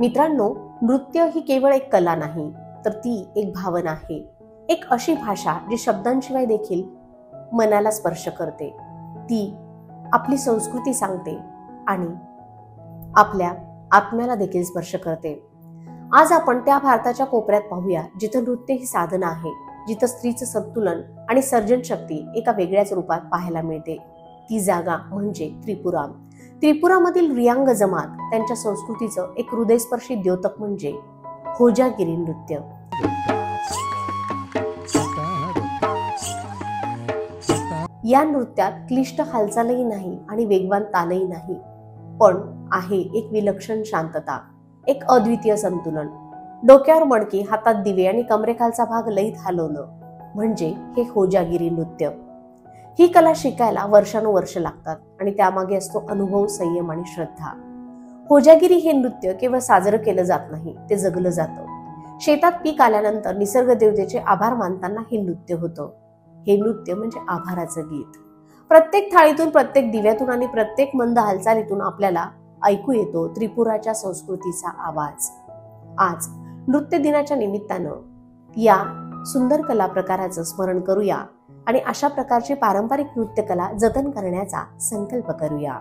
मित्रांनो, नृत्य ही केवळ एक कला नाही, तर ती एक भावना आहे. एक अशी भाषा जी शब्दांशिवाय देखील मनाला स्पर्श करते. ती आपली संस्कृती सांगते आणि आपल्या आत्म्याला देखील स्पर्श करते. आज आपण त्या भारताच्या कोपऱ्यात पाहूया जिथं नृत्य ही साधना आहे, जिथं स्त्रीचं संतुलन आणि सर्जन शक्ती एका वेगळ्याच रूपात पाहायला मिळते. ती जागा म्हणजे त्रिपुरा. त्रिपुरामधील रियांग जमात त्यांच्या संस्कृतीचं एक हृदयस्पर्शी द्योतक म्हणजे होजागिरी नृत्य. या नृत्यात क्लिष्ट हालचालही नाही आणि वेगवान तालही नाही, पण आहे एक विलक्षण शांतता, एक अद्वितीय संतुलन. डोक्यावर मणकी, हातात दिवे आणि कमरेखालचा भाग लयीत हलवणं म्हणजे हे होजागिरी नृत्य. ही कला शिकायला वर्षानुवर्ष लागतात आणि त्यामागे असतो अनुभव, संयम आणि श्रद्धा. होजागिरी हे नृत्य केवळ साजरं केलं जात नाही, ते जगलं जातं. शेतात पीक आल्यानंतर निसर्ग देवतेचे आभार मानताना हे नृत्य होतं. हे नृत्य म्हणजे आभाराचं गीत. प्रत्येक थाळीतून, प्रत्येक दिव्यातून आणि प्रत्येक मंद हालचालीतून आपल्याला ऐकू येतो त्रिपुराच्या संस्कृतीचा आवाज. आज नृत्य दिनाच्या निमित्तानं या सुंदर कला प्रकाराचं स्मरण करूया आणि अशा प्रकारची पारंपरिक नृत्यकला जतन करण्याचा संकल्प करूया.